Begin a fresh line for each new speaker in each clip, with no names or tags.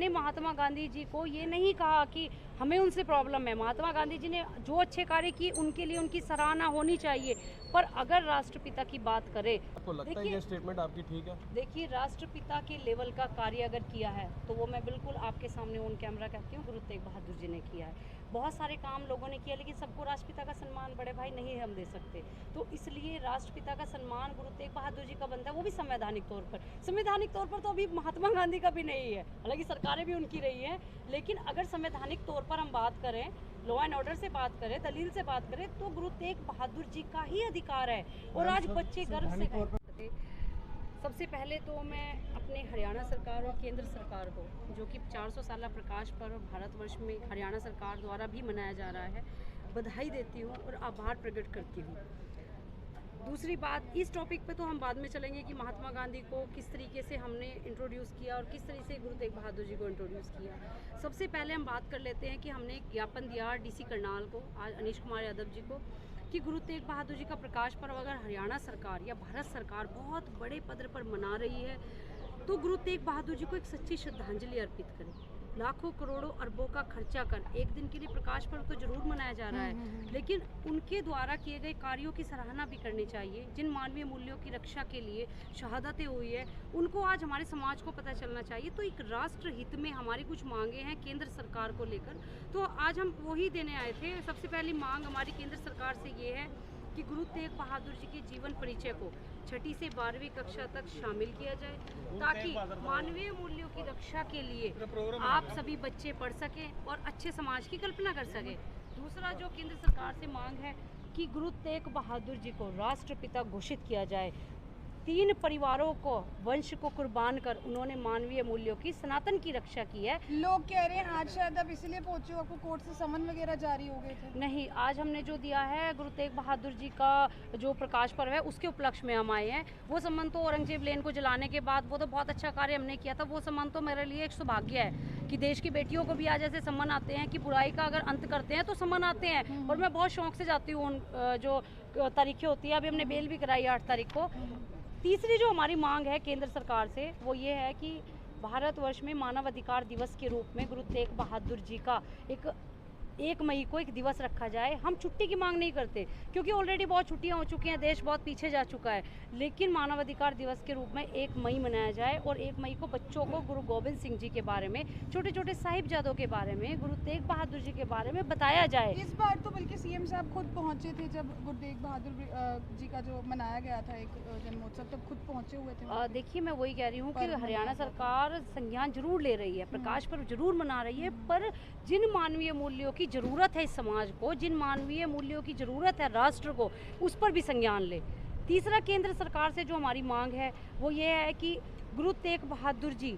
मैंने महात्मा गांधी जी को ये नहीं कहा कि हमें उनसे प्रॉब्लम है। महात्मा गांधी जी ने जो अच्छे कार्य किए उनके लिए उनकी सराहना होनी चाहिए। पर अगर राष्ट्रपिता की बात करें,
आपको लगता है ये स्टेटमेंट आपकी ठीक है?
देखिए, राष्ट्रपिता के लेवल का कार्य अगर किया है तो वो मैं बिल्कुल आपके सामने ऑन कैमरा कहती हूँ, गुरु तेग बहादुर जी ने किया है। बहुत सारे काम लोगों ने किया, लेकिन सबको राष्ट्रपिता का सम्मान बड़े भाई नहीं हम दे सकते। तो इसलिए राष्ट्रपिता का सम्मान गुरु तेग बहादुर जी का बनता है, वो भी संवैधानिक तौर पर। संवैधानिक तौर पर तो अभी महात्मा गांधी का भी नहीं है, हालांकि सरकारें भी उनकी रही हैं। लेकिन अगर संवैधानिक तौर पर हम बात करें, लॉ एंड ऑर्डर से बात करें, दलील से बात करें, तो गुरु तेग बहादुर जी का ही अधिकार है। और आज बच्चे गर्व से कहते। सबसे पहले तो मैं अपने हरियाणा सरकार और केंद्र सरकार को, जो कि 400 साल प्रकाश पर्व भारतवर्ष में हरियाणा सरकार द्वारा भी मनाया जा रहा है, बधाई देती हूँ और आभार प्रकट करती हूँ। दूसरी बात, इस टॉपिक पे तो हम बाद में चलेंगे कि महात्मा गांधी को किस तरीके से हमने इंट्रोड्यूस किया और किस तरीके से गुरु तेग बहादुर जी को इंट्रोड्यूस किया। सबसे पहले हम बात कर लेते हैं कि हमने एक ज्ञापन दिया डीसी करनाल को, आज अनीश कुमार यादव जी को, कि गुरु तेग बहादुर जी का प्रकाश पर्व अगर हरियाणा सरकार या भारत सरकार बहुत बड़े पद पर मना रही है तो गुरु तेग बहादुर जी को एक सच्ची श्रद्धांजलि अर्पित करें। लाखों करोड़ों अरबों का खर्चा कर एक दिन के लिए प्रकाश पर्व तो जरूर मनाया जा रहा है, लेकिन उनके द्वारा किए गए कार्यों की सराहना भी करनी चाहिए। जिन मानवीय मूल्यों की रक्षा के लिए शहादतें हुई है, उनको आज हमारे समाज को पता चलना चाहिए। तो एक राष्ट्र हित में हमारी कुछ मांगे हैं केंद्र सरकार को लेकर, तो आज हम वही देने आए थे। सबसे पहली मांग हमारी केंद्र सरकार से ये है कि गुरु तेग बहादुर जी के जीवन परिचय को 6ठी से 12वीं कक्षा तक शामिल किया जाए, ताकि मानवीय मूल्यों की रक्षा के लिए आप सभी बच्चे पढ़ सकें और अच्छे समाज की कल्पना कर सकें। दूसरा जो केंद्र सरकार से मांग है कि गुरु तेग बहादुर जी को राष्ट्रपिता घोषित किया जाए। 3 परिवारों को, वंश को कुर्बान कर उन्होंने मानवीय मूल्यों की, सनातन की रक्षा की है।
लोग कह रहे हैं आज शायद आप इसीलिए पहुंचे हो, आपको कोर्ट से समन वगैरह जारी हो गए थे?
नहीं, आज हमने जो दिया है गुरु तेग बहादुर जी का जो प्रकाश पर्व है उसके उपलक्ष्य में हम आए हैं। वो सम्मान तो औरंगजेब लेन को जलाने के बाद वो तो बहुत अच्छा कार्य हमने किया था। वो सम्मान तो मेरे लिए एक सौभाग्य है कि देश की बेटियों को भी आज ऐसे सम्मान आते हैं कि बुराई का अगर अंत करते हैं तो सम्मान आते हैं। और मैं बहुत शौक से जाती हूँ। जो तारीखें होती है, अभी हमने बेल भी कराई 8 तारीख को। तीसरी जो हमारी मांग है केंद्र सरकार से वो ये है कि भारतवर्ष में मानव अधिकार दिवस के रूप में गुरु तेग बहादुर जी का 1 मई को एक दिवस रखा जाए। हम छुट्टी की मांग नहीं करते, क्योंकि ऑलरेडी बहुत छुट्टियां हो चुकी हैं, देश बहुत पीछे जा चुका है। लेकिन मानव अधिकार दिवस के रूप में 1 मई मनाया जाए और 1 मई को बच्चों को गुरु गोविंद सिंह जी के बारे में, छोटे छोटे साहिबजादों के बारे में, गुरु तेग बहादुर जी के बारे में बताया जाए।
इस बार तो बल्कि सीएम साहब खुद पहुंचे थे जब गुरु तेग बहादुर जी का जो मनाया गया था एक जन्मोत्सव, तब खुद पहुंचे हुए थे।
देखिए, मैं वही कह रही हूँ कि हरियाणा सरकार संज्ञान जरूर ले रही है, प्रकाश पर्व जरूर मना रही है, पर जिन मानवीय मूल्यों की जरूरत है इस समाज को, जिन मानवीय मूल्यों की जरूरत है राष्ट्र को, उस पर भी संज्ञान ले। तीसरा, केंद्र सरकार से जो हमारी मांग है वो ये है कि गुरु तेग बहादुर जी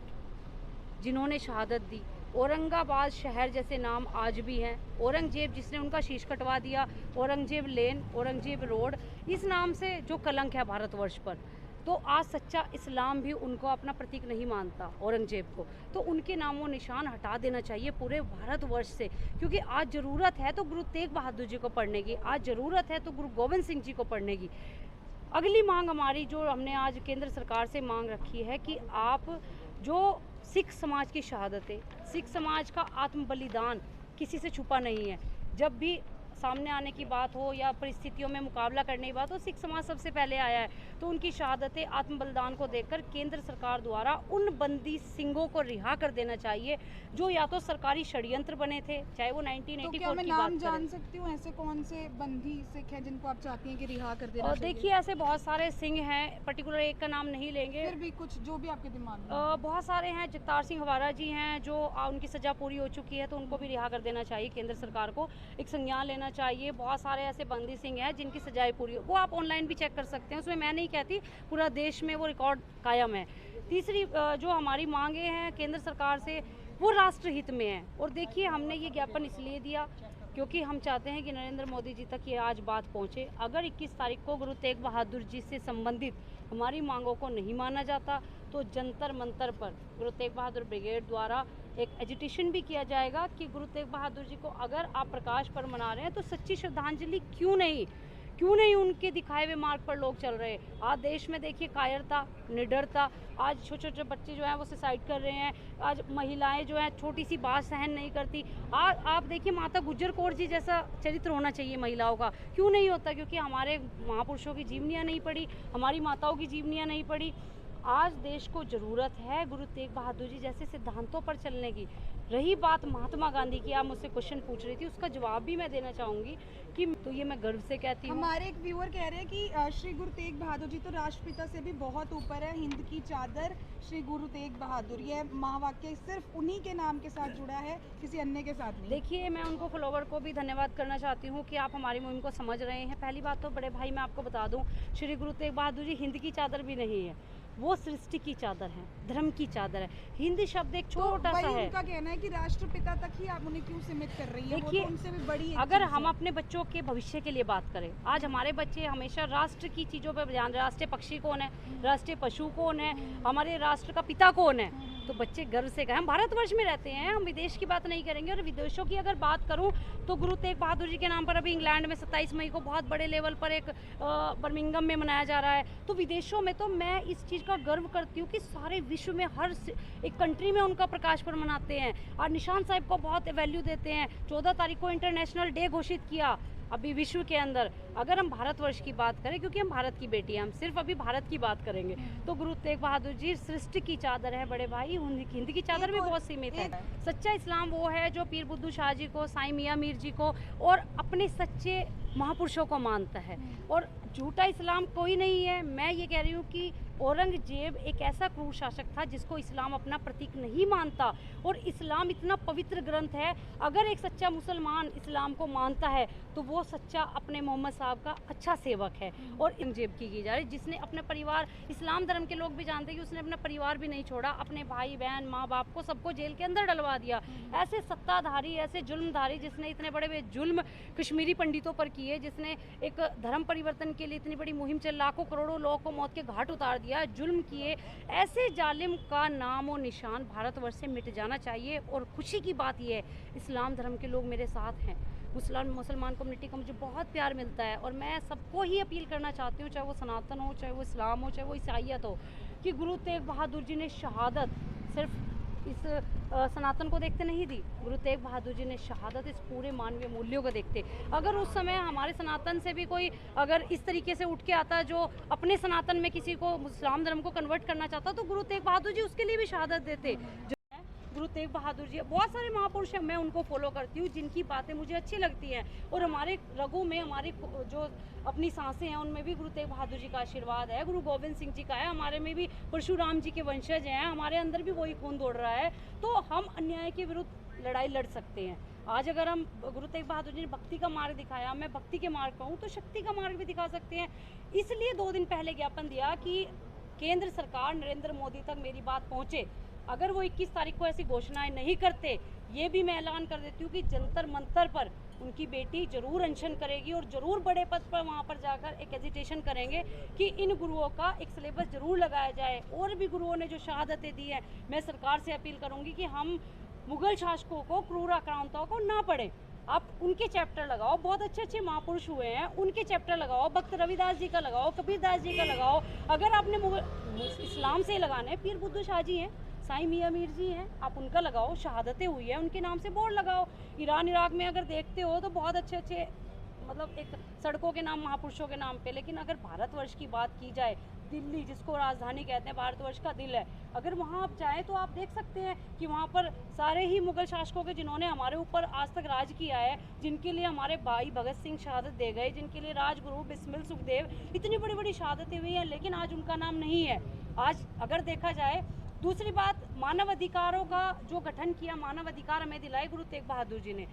जिन्होंने शहादत दी, औरंगाबाद शहर जैसे नाम आज भी हैं, औरंगजेब जिसने उनका शीश कटवा दिया, औरंगजेब लेन, औरंगजेब रोड, इस नाम से जो कलंक है भारतवर्ष पर, तो आज सच्चा इस्लाम भी उनको अपना प्रतीक नहीं मानता, औरंगजेब को। तो उनके नामों निशान हटा देना चाहिए पूरे भारतवर्ष से, क्योंकि आज ज़रूरत है तो गुरु तेग बहादुर जी को पढ़ने की, आज ज़रूरत है तो गुरु गोविंद सिंह जी को पढ़ने की। अगली मांग हमारी जो हमने आज केंद्र सरकार से मांग रखी है कि आप जो सिख समाज की शहादतें, सिख समाज का आत्म बलिदान किसी से छुपा नहीं है। जब भी सामने आने की बात हो या परिस्थितियों में मुकाबला करने की बात हो, सिख समाज सबसे पहले आया है। तो उनकी शहादतें, आत्म बलिदान को देखकर केंद्र सरकार द्वारा उन बंदी सिंहों को रिहा कर देना चाहिए जो या तो सरकारी षड्यंत्र बने थे, चाहे वो 1984
तो क्या मैं
की
नाम
बात
जान
करें।
सकती हूँ ऐसे कौन से बंदी सिख हैं जिनको आप चाहती हैं कि रिहा कर देना
और
चाहिए?
देखिए, ऐसे बहुत सारे सिंह हैं, पर्टिकुलर एक का नाम नहीं लेंगे,
फिर भी कुछ जो भी आपके दिमाग में।
बहुत सारे हैं। जगतार सिंह हवारा जी हैं जो उनकी सज़ा पूरी हो चुकी है, तो उनको भी रिहा कर देना चाहिए। केंद्र सरकार को एक संज्ञान लेना चाहिए। बहुत सारे ऐसे बंदी सिंह हैं जिनकी सजाएं पूरी हो, वो आप ऑनलाइन भी चेक कर सकते हैं, उसमें मैं नहीं कहती, पूरा देश में वो रिकॉर्ड कायम है। तीसरी जो हमारी मांगे हैं केंद्र सरकार से वो राष्ट्रहित में है। और देखिए, हमने ये ज्ञापन इसलिए दिया क्योंकि हम चाहते हैं कि नरेंद्र मोदी जी तक ये आज बात पहुंचे। अगर 21 तारीख को गुरु तेग बहादुर जी से संबंधित हमारी मांगों को नहीं माना जाता तो जंतर मंतर पर गुरु तेग बहादुर ब्रिगेड द्वारा एक एजिटेशन भी किया जाएगा कि गुरु तेग बहादुर जी को अगर आप प्रकाश पर्व मना रहे हैं तो सच्ची श्रद्धांजलि क्यों नहीं, क्यों नहीं उनके दिखाए हुए मार्ग पर लोग चल रहे? आज देश में देखिए कायरता, निडरता, आज छोटे छोटे बच्चे जो हैं वो सुसाइड कर रहे हैं, आज महिलाएं जो हैं छोटी सी बात सहन नहीं करती। आज आप देखिए माता गुज्जर कौर जी जैसा चरित्र होना चाहिए महिलाओं का, क्यों नहीं होता? क्योंकि हमारे महापुरुषों की जीवनियाँ नहीं पढ़ी, हमारी माताओं की जीवनियाँ नहीं पढ़ी। आज देश को ज़रूरत है गुरु तेग बहादुर जी जैसे सिद्धांतों पर चलने की। रही बात महात्मा गांधी की, आप मुझसे क्वेश्चन पूछ रही थी, उसका जवाब भी मैं देना चाहूँगी कि तो ये मैं गर्व से कहती हूँ।
हमारे एक व्यूअर कह रहे हैं कि श्री गुरु तेग बहादुर जी तो राष्ट्रपिता से भी बहुत ऊपर है, हिंद की चादर श्री गुरु तेग बहादुर, यह महावाक्य सिर्फ उन्हीं के नाम के साथ जुड़ा है, किसी अन्य के साथ नहीं।
देखिए, मैं उनको फॉलोवर को भी धन्यवाद करना चाहती हूँ कि आप हमारी मुहिम को समझ रहे हैं। पहली बात तो बड़े भाई मैं आपको बता दूँ, श्री गुरु तेग बहादुर जी हिंद की चादर भी नहीं है, वो सृष्टि की चादर है, धर्म की चादर है। हिंदी शब्द एक छोटा सा है।
उनका कहना है कि राष्ट्रपिता तक ही आप उन्हें क्यों सीमित कर रही हैं?
देखिए,
वो तो उनसे भी बड़ी एक
अगर
चीज़
हम
है।
अपने बच्चों के भविष्य के लिए बात करें, आज हमारे बच्चे हमेशा राष्ट्र की चीज़ों पर ध्यान, राष्ट्रीय पक्षी कौन है, राष्ट्रीय पशु कौन है, हमारे राष्ट्र का पिता कौन है, तो बच्चे गर्व से कहें हम भारतवर्ष में रहते हैं, हम विदेश की बात नहीं करेंगे। और विदेशों की अगर बात करूं तो गुरु तेग बहादुर जी के नाम पर अभी इंग्लैंड में 27 मई को बहुत बड़े लेवल पर एक बर्मिंघम में मनाया जा रहा है। तो विदेशों में तो मैं इस चीज़ का गर्व करती हूँ कि सारे विश्व में हर एक कंट्री में उनका प्रकाश पर्व मनाते हैं और निशान साहिब को बहुत वैल्यू देते हैं। 14 तारीख को इंटरनेशनल डे घोषित किया अभी विश्व के अंदर। अगर हम भारतवर्ष की बात करें, क्योंकि हम भारत की बेटी हैं, हम सिर्फ अभी भारत की बात करेंगे, तो गुरु तेग बहादुर जी सृष्टि की चादर है बड़े भाई, हिंद की चादर भी बहुत सीमित है। सच्चा इस्लाम वो है जो पीर बुद्धू शाह जी को, साईं मियां मीर जी को और अपने सच्चे महापुरुषों को मानता है, और झूठा इस्लाम कोई नहीं है। मैं ये कह रही हूँ कि औरंगजेब एक ऐसा क्रूर शासक था जिसको इस्लाम अपना प्रतीक नहीं मानता, और इस्लाम इतना पवित्र ग्रंथ है, अगर एक सच्चा मुसलमान इस्लाम को मानता है तो वो सच्चा अपने मोहम्मद साहब का अच्छा सेवक है। और औरंगजेब की जा रही जिसने अपने परिवार, इस्लाम धर्म के लोग भी जानते हैं कि उसने अपना परिवार भी नहीं छोड़ा, अपने भाई बहन माँ बाप को सबको जेल के अंदर डलवा दिया। ऐसे सत्ताधारी, ऐसे जुल्मधारी जिसने इतने बड़े बड़े जुल्म कश्मीरी पंडितों पर किए, जिसने एक धर्म परिवर्तन के लिए इतनी बड़ी मुहिम चल, लाखों करोड़ों लोगों को मौत के घाट उतार दिया, जुल्म किए, ऐसे जालिम का नाम और निशान भारतवर्ष से मिट जाना चाहिए। और खुशी की बात यह है इस्लाम धर्म के लोग मेरे साथ हैं, मुसलमान कम्युनिटी का मुझे बहुत प्यार मिलता है, और मैं सबको ही अपील करना चाहती हूँ, चाहे वो सनातन हो, चाहे वो इस्लाम हो, चाहे वो ईसाईयत हो, कि गुरु तेग बहादुर जी ने शहादत सिर्फ इस सनातन को देखते नहीं दी, गुरु तेग बहादुर जी ने शहादत इस पूरे मानवीय मूल्यों को देखते। अगर उस समय हमारे सनातन से भी कोई अगर इस तरीके से उठ के आता जो अपने सनातन में किसी को इस्लाम धर्म को कन्वर्ट करना चाहता, तो गुरु तेग बहादुर जी उसके लिए भी शहादत देते। गुरु तेग बहादुर जी, बहुत सारे महापुरुष हैं, मैं उनको फॉलो करती हूँ जिनकी बातें मुझे अच्छी लगती हैं, और हमारे रगों में हमारी जो अपनी सांसें हैं उनमें भी गुरु तेग बहादुर जी का आशीर्वाद है, गुरु गोविंद सिंह जी का है, हमारे में भी परशुराम जी के वंशज हैं, हमारे अंदर भी वही खून दौड़ रहा है, तो हम अन्याय के विरुद्ध लड़ाई लड़ सकते हैं। आज अगर हम गुरु तेग बहादुर जी ने भक्ति का मार्ग दिखाया, मैं भक्ति के मार्ग पर हूँ, तो शक्ति का मार्ग भी दिखा सकते हैं। इसलिए 2 दिन पहले ज्ञापन दिया कि केंद्र सरकार नरेंद्र मोदी तक मेरी बात पहुँचे। अगर वो 21 तारीख को ऐसी घोषणाएं नहीं करते, ये भी मैं ऐलान कर देती हूँ कि जंतर मंतर पर उनकी बेटी जरूर अनशन करेगी, और ज़रूर बड़े पद पर वहाँ पर जाकर एक एजिटेशन करेंगे कि इन गुरुओं का एक सिलेबस ज़रूर लगाया जाए। और भी गुरुओं ने जो शहादतें दी हैं, मैं सरकार से अपील करूँगी कि हम मुग़ल शासकों को, क्रूर आक्रांताओं को ना पढ़ें, आप उनके चैप्टर लगाओ, बहुत अच्छे अच्छे महापुरुष हुए हैं, उनके चैप्टर लगाओ, भक्त रविदास जी का लगाओ, कबीरदास जी का लगाओ। अगर आपने इस्लाम से लगाना है, पीर बुद्धू शाह जी हैं, साईं मियां मीर जी हैं, आप उनका लगाओ, शहादतें हुई है उनके नाम से बोर्ड लगाओ। ईरान इराक में अगर देखते हो तो बहुत अच्छे अच्छे मतलब एक सड़कों के नाम महापुरुषों के नाम पे। लेकिन अगर भारतवर्ष की बात की जाए, दिल्ली जिसको राजधानी कहते हैं, भारतवर्ष का दिल है, अगर वहाँ आप जाएँ तो आप देख सकते हैं कि वहाँ पर सारे ही मुग़ल शासकों के जिन्होंने हमारे ऊपर आज तक राज किया है, जिनके लिए हमारे भाई भगत सिंह शहादत दे गए, जिनके लिए राजगुरु बिस्मिल सुखदेव, इतनी बड़ी बड़ी शहादतें हुई हैं, लेकिन आज उनका नाम नहीं है। आज अगर देखा जाए, दूसरी बात, मानव अधिकारों का जो गठन किया, मानव अधिकार हमें दिलाए गुरु तेग बहादुर जी ने।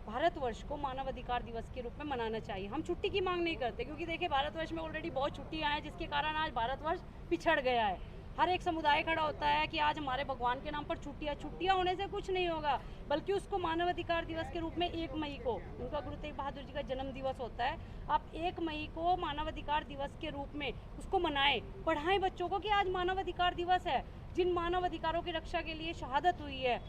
भारतवर्ष को मानव अधिकार दिवस के रूप में मनाना चाहिए। हम छुट्टी की मांग नहीं करते, क्योंकि देखिए भारतवर्ष में ऑलरेडी बहुत छुट्टियां हैं, जिसके कारण आज भारतवर्ष पिछड़ गया है। हर एक समुदाय खड़ा होता है कि आज हमारे भगवान के नाम पर छुट्टियां होने से कुछ नहीं होगा, बल्कि उसको मानव अधिकार दिवस के रूप में 1 मई को, उनका गुरु तेग बहादुर जी का जन्म दिवस होता है, आप 1 मई को मानव अधिकार दिवस के रूप में उसको मनाएं, पढ़ाएं बच्चों को कि आज मानव अधिकार दिवस है। जिन मानव अधिकारों की रक्षा के लिए शहादत हुई है,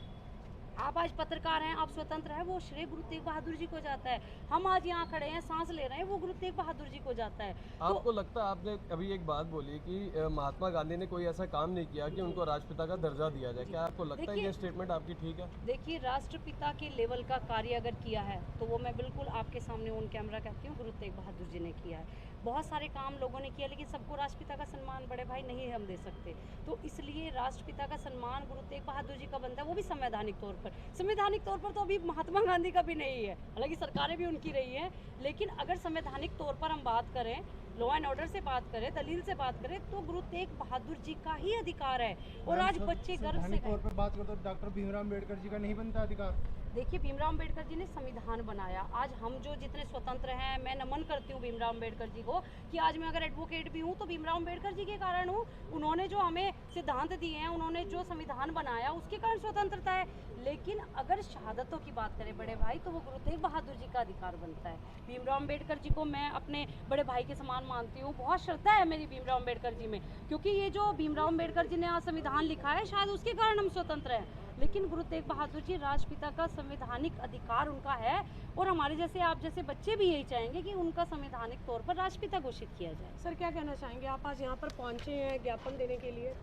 आप आज पत्रकार हैं, आप स्वतंत्र हैं, वो श्रेय गुरु तेग बहादुर जी को जाता है। हम आज यहाँ खड़े हैं, सांस ले रहे हैं, वो गुरु तेग बहादुर जी को जाता है।
आपको लगता है, आपने अभी एक बात बोली कि महात्मा गांधी ने कोई ऐसा काम नहीं किया कि उनको राष्ट्रपिता का दर्जा दिया जाए, क्या आपको लगता है ये स्टेटमेंट आपकी ठीक है?
देखिए, राष्ट्रपिता के लेवल का कार्य अगर किया है तो वो मैं बिल्कुल आपके सामने ऑन कैमरा कहती हूँ, गुरु तेग बहादुर जी ने किया है। बहुत सारे काम लोगों ने किया, लेकिन सबको राष्ट्रपिता का सम्मान बड़े भाई नहीं हम दे सकते। तो इसलिए राष्ट्रपिता का सम्मान गुरु तेग बहादुर जी का बनता है, वो भी संवैधानिक तौर पर। संवैधानिक तौर पर तो अभी महात्मा गांधी का भी नहीं है, हालांकि सरकारें भी उनकी रही हैं, लेकिन अगर संवैधानिक तौर पर हम बात करें, लॉ एंड ऑर्डर से बात करें, दलील से बात करें, तो गुरु तेग बहादुर जी का ही अधिकार है। और आज बच्चे गर्व से
तौर पर बात करें तो डॉक्टर भीमराव अम्बेडकर जी का नहीं बनता अधिकार?
देखिए, भीमराव अम्बेडकर जी ने संविधान बनाया। आज हम जो जितने स्वतंत्र हैं, मैं नमन करती हूँ भीमराव अम्बेडकर जी को कि आज मैं अगर एडवोकेट भी हूँ तो भीमराव अम्बेडकर जी के कारण हूँ। उन्होंने जो हमें सिद्धांत दिए हैं, उन्होंने जो संविधान बनाया, उसके कारण स्वतंत्रता है। लेकिन अगर शहादतों की बात करें बड़े भाई, तो वो गुरु तेग बहादुर जी का अधिकार बनता है। भीमराव अम्बेडकर जी को मैं अपने बड़े भाई के समान मानती हूँ। बहुत श्रद्धा है मेरी भीमराव अम्बेडकर जी में, क्योंकि ये जो भीमराव अम्बेडकर जी ने आज संविधान लिखा है, शायद उसके कारण हम स्वतंत्र हैं। लेकिन गुरु तेग बहादुर जी राष्ट्रपिता का संवैधानिक अधिकार उनका है, और हमारे जैसे आप जैसे बच्चे भी यही चाहेंगे कि उनका संवैधानिक तौर पर राष्ट्रपिता घोषित किया जाए।
सर, क्या कहना चाहेंगे आप आज यहाँ पर पहुँचे हैं ज्ञापन देने के लिए?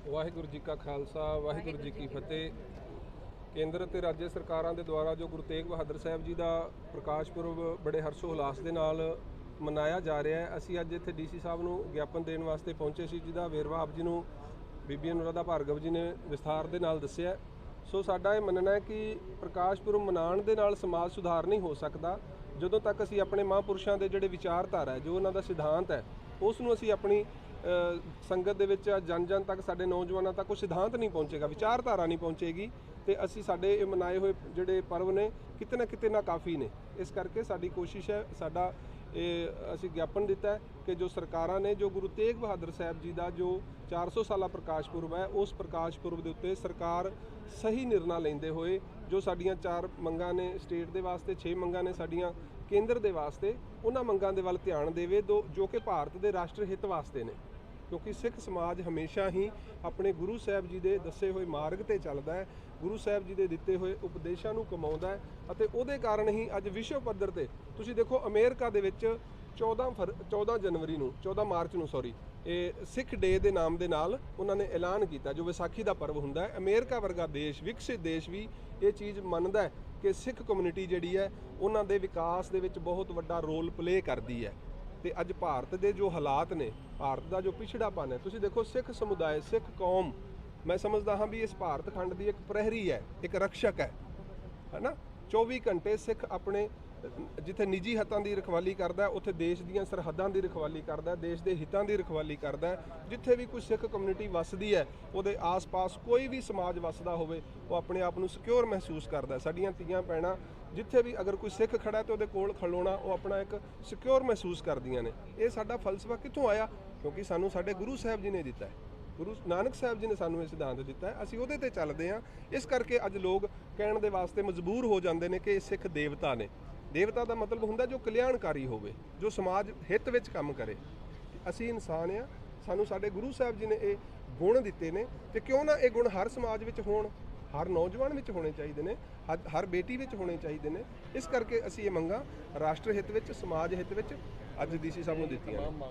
ਵਾਹਿਗੁਰੂ ਜੀ ਕਾ ਖਾਲਸਾ ਵਾਹਿਗੁਰੂ ਜੀ ਕੀ ਫਤਿਹ। ਕੇਂਦਰ ਅਤੇ ਰਾਜ ਸਰਕਾਰਾਂ ਦੇ ਦੁਆਰਾ ਜੋ ਗੁਰੂ ਤੇਗ ਬਹਾਦਰ ਸਾਹਿਬ ਜੀ ਦਾ ਪ੍ਰਕਾਸ਼ ਪੁਰਬ ਬੜੇ ਹਰਸ਼ੋ ਹੁਲਾਸ ਦੇ ਨਾਲ ਮਨਾਇਆ ਜਾ ਰਿਹਾ ਹੈ, ਅਸੀਂ ਅੱਜ ਇੱਥੇ ਡੀਸੀ ਸਾਹਿਬ ਨੂੰ ਗਿਆਪਨ ਦੇਣ ਵਾਸਤੇ ਪਹੁੰਚੇ ਸੀ, ਜਿਹਦਾ ਵੇਰਵਾ ਆਪ ਜੀ ਨੂੰ ਬੀਬੀ ਅਨੁਰਾਧਾ ਭਾਰਗਵ ਜੀ ਨੇ ਵਿਸਥਾਰ ਦੇ ਨਾਲ ਦੱਸਿਆ। ਸੋ ਸਾਡਾ ਇਹ ਮੰਨਣਾ ਹੈ ਕਿ ਪ੍ਰਕਾਸ਼ ਪੁਰਬ ਮਨਾਉਣ ਦੇ ਨਾਲ ਸਮਾਜ ਸੁਧਾਰ ਨਹੀਂ ਹੋ ਸਕਦਾ ਜਦੋਂ ਤੱਕ ਅਸੀਂ ਆਪਣੇ ਮਹਾਂਪੁਰਸ਼ਾਂ ਦੇ ਜਿਹੜੇ ਵਿਚਾਰਧਾਰਾ ਹੈ, ਜੋ ਉਹਨਾਂ ਦਾ ਸਿਧਾਂਤ ਹੈ, ਉਸ ਨੂੰ ਅਸੀਂ ਆਪਣੀ ਸੰਗਤ ਦੇ ਵਿੱਚ ਜਨ ਜਨ ਤੱਕ, ਸਾਡੇ ਨੌਜਵਾਨਾਂ ਤੱਕ ਉਹ ਸਿਧਾਂਤ ਨਹੀਂ ਪਹੁੰਚੇਗਾ, ਵਿਚਾਰਧਾਰਾ ਨਹੀਂ ਪਹੁੰਚੇਗੀ, ਤੇ ਅਸੀਂ ਸਾਡੇ ਇਹ ਮਨਾਏ ਹੋਏ ਜਿਹੜੇ ਪਰਵ ਨੇ ਕਿਤੇ ਨਾ ਕਾਫੀ ਨੇ। ਇਸ ਕਰਕੇ ਸਾਡੀ ਕੋਸ਼ਿਸ਼ ਹੈ, ਸਾਡਾ ਇਹ ਅਸੀਂ ਗਿਆਪਨ ਦਿੱਤਾ ਹੈ ਕਿ ਜੋ ਸਰਕਾਰਾਂ ਨੇ, ਜੋ ਗੁਰੂ ਤੇਗ ਬਹਾਦਰ ਸਾਹਿਬ ਜੀ ਦਾ ਜੋ 400 ਸਾਲਾ ਪ੍ਰਕਾਸ਼ ਪੁਰਬ ਹੈ, ਉਸ ਪ੍ਰਕਾਸ਼ ਪੁਰਬ ਦੇ ਉੱਤੇ ਸਰਕਾਰ ਸਹੀ ਨਿਰਣਾ ਲੈਂਦੇ ਹੋਏ ਜੋ ਸਾਡੀਆਂ 4 ਮੰਗਾਂ ਨੇ ਸਟੇਟ ਦੇ ਵਾਸਤੇ, 6 ਮੰਗਾਂ ਨੇ ਸਾਡੀਆਂ ਕੇਂਦਰ ਦੇ ਵਾਸਤੇ, ਉਹਨਾਂ ਮੰਗਾਂ ਦੇ ਵੱਲ ਧਿਆਨ ਦੇਵੇ ਜੋ ਕਿ ਭਾਰਤ ਦੇ ਰਾਸ਼ਟਰ ਹਿੱਤ ਵਾਸਤੇ ਨੇ। ਕਿਉਂਕਿ ਸਿੱਖ ਸਮਾਜ ਹਮੇਸ਼ਾ ਹੀ ਆਪਣੇ ਗੁਰੂ ਸਾਹਿਬ ਜੀ ਦੇ ਦੱਸੇ ਹੋਏ ਮਾਰਗ ਤੇ ਚੱਲਦਾ ਹੈ, ਗੁਰੂ ਸਾਹਿਬ ਜੀ ਦੇ ਦਿੱਤੇ ਹੋਏ ਉਪਦੇਸ਼ਾਂ ਨੂੰ ਕਮਾਉਂਦਾ ਹੈ, ਅਤੇ ਉਹਦੇ ਕਾਰਨ ਹੀ ਅੱਜ ਵਿਸ਼ਵ ਪੱਧਰ ਤੇ ਤੁਸੀਂ ਦੇਖੋ, ਅਮਰੀਕਾ ਦੇ ਵਿੱਚ 14 ਮਾਰਚ ਨੂੰ ਇਹ ਸਿੱਖ ਡੇ ਦੇ ਨਾਮ ਦੇ ਨਾਲ ਉਹਨਾਂ ਨੇ ਐਲਾਨ ਕੀਤਾ, ਜੋ ਵਿਸਾਖੀ ਦਾ ਪਰਵ ਹੁੰਦਾ ਹੈ। ਅਮਰੀਕਾ ਵਰਗਾ ਦੇਸ਼, ਵਿਕਸਿਤ ਦੇਸ਼ ਵੀ ਇਹ ਚੀਜ਼ ਮੰਨਦਾ ਹੈ ਕਿ ਸਿੱਖ ਕਮਿਊਨਿਟੀ ਜਿਹੜੀ ਹੈ, ਉਹਨਾਂ ਦੇ ਵਿਕਾਸ ਦੇ ਵਿੱਚ ਬਹੁਤ ਵੱਡਾ ਰੋਲ ਪਲੇ ਕਰਦੀ ਹੈ। ਤੇ ਅੱਜ ਭਾਰਤ ਦੇ ਜੋ ਹਾਲਾਤ ਨੇ, ਭਾਰਤ ਦਾ ਜੋ ਪਿਛੜਾਪਨ ਹੈ, ਤੁਸੀਂ ਦੇਖੋ, ਸਿੱਖ ਸਮੁਦਾਇ, ਸਿੱਖ ਕੌਮ, ਮੈਂ ਸਮਝਦਾ ਹਾਂ ਵੀ ਇਸ ਭਾਰਤ ਖੰਡ ਦੀ ਇੱਕ ਪ੍ਰਹਿਰੀ ਹੈ, ਇੱਕ ਰਕਸ਼ਕ ਹੈ ਨਾ। 24 ਘੰਟੇ ਸਿੱਖ ਆਪਣੇ ਜਿੱਥੇ ਨਿੱਜੀ ਹਿੱਤਾਂ ਦੀ ਰਖਵਾਲੀ ਕਰਦਾ, ਉੱਥੇ ਦੇਸ਼ ਦੀਆਂ ਸਰਹੱਦਾਂ ਦੀ ਰਖਵਾਲੀ ਕਰਦਾ, ਦੇਸ਼ ਦੇ ਹਿੱਤਾਂ ਦੀ ਰਖਵਾਲੀ ਕਰਦਾ। ਜਿੱਥੇ ਵੀ ਕੋਈ ਸਿੱਖ ਕਮਿਊਨਿਟੀ ਵੱਸਦੀ ਹੈ, ਉਹਦੇ ਆਸ-ਪਾਸ ਕੋਈ ਵੀ ਸਮਾਜ ਵੱਸਦਾ ਹੋਵੇ, ਉਹ ਆਪਣੇ ਆਪ ਨੂੰ ਸਿਕਿਉਰ ਮਹਿਸੂਸ ਕਰਦਾ। ਸਾਡੀਆਂ ਧੀਆਂ ਭੈਣਾਂ ਜਿੱਥੇ ਵੀ ਅਗਰ ਕੋਈ ਸਿੱਖ ਖੜਾ ਤੇ ਉਹਦੇ ਕੋਲ ਖਲੋਣਾ, ਉਹ ਆਪਣਾ ਇੱਕ ਸਿਕਿਉਰ ਮਹਿਸੂਸ ਕਰਦੀਆਂ ਨੇ। ਇਹ ਸਾਡਾ ਫਲਸਫਾ ਕਿੱਥੋਂ ਆਇਆ? ਕਿਉਂਕਿ ਸਾਨੂੰ ਸਾਡੇ ਗੁਰੂ ਸਾਹਿਬ ਜੀ ਨੇ ਦਿੱਤਾ ਹੈ, ਗੁਰੂ ਨਾਨਕ ਸਾਹਿਬ ਜੀ ਨੇ ਸਾਨੂੰ ਇਹ ਸਿਧਾਂਤ ਦਿੱਤਾ ਹੈ, ਅਸੀਂ ਉਹਦੇ ਤੇ ਚੱਲਦੇ ਹਾਂ। ਇਸ ਕਰਕੇ ਅੱਜ ਲੋਕ ਕਹਿਣ ਦੇ ਵਾਸਤੇ ਮਜਬੂਰ ਹੋ ਜਾਂਦੇ ਨੇ ਕਿ ਇਹ ਸਿੱਖ ਦੇਵਤਾ ਨੇ। ਦੇਵਤਾ ਦਾ ਮਤਲਬ ਹੁੰਦਾ ਜੋ ਕਲਿਆਣਕਾਰੀ ਹੋਵੇ, ਜੋ ਸਮਾਜ ਹਿੱਤ ਵਿੱਚ ਕੰਮ ਕਰੇ। ਅਸੀਂ ਇਨਸਾਨ ਆ, ਸਾਨੂੰ ਸਾਡੇ ਗੁਰੂ ਸਾਹਿਬ ਜੀ ਨੇ ਇਹ ਗੁਣ ਦਿੱਤੇ ਨੇ, ਤੇ ਕਿਉਂ ਨਾ ਇਹ ਗੁਣ ਹਰ ਸਮਾਜ ਵਿੱਚ ਹੋਣ, ਹਰ ਨੌਜਵਾਨ ਵਿੱਚ ਹੋਣੇ ਚਾਹੀਦੇ ਨੇ, ਹਰ ਬੇਟੀ ਵਿੱਚ ਹੋਣੇ ਚਾਹੀਦੇ ਨੇ। ਇਸ ਕਰਕੇ ਅਸੀਂ ਇਹ ਮੰਗਾਂ ਰਾਸ਼ਟਰ ਹਿੱਤ ਵਿੱਚ, ਸਮਾਜ ਹਿੱਤ ਵਿੱਚ ਅੱਜ ਡੀਸੀ ਸਾਹਿਬ ਨੂੰ ਦਿੱਤੀਆਂ ਨੇ।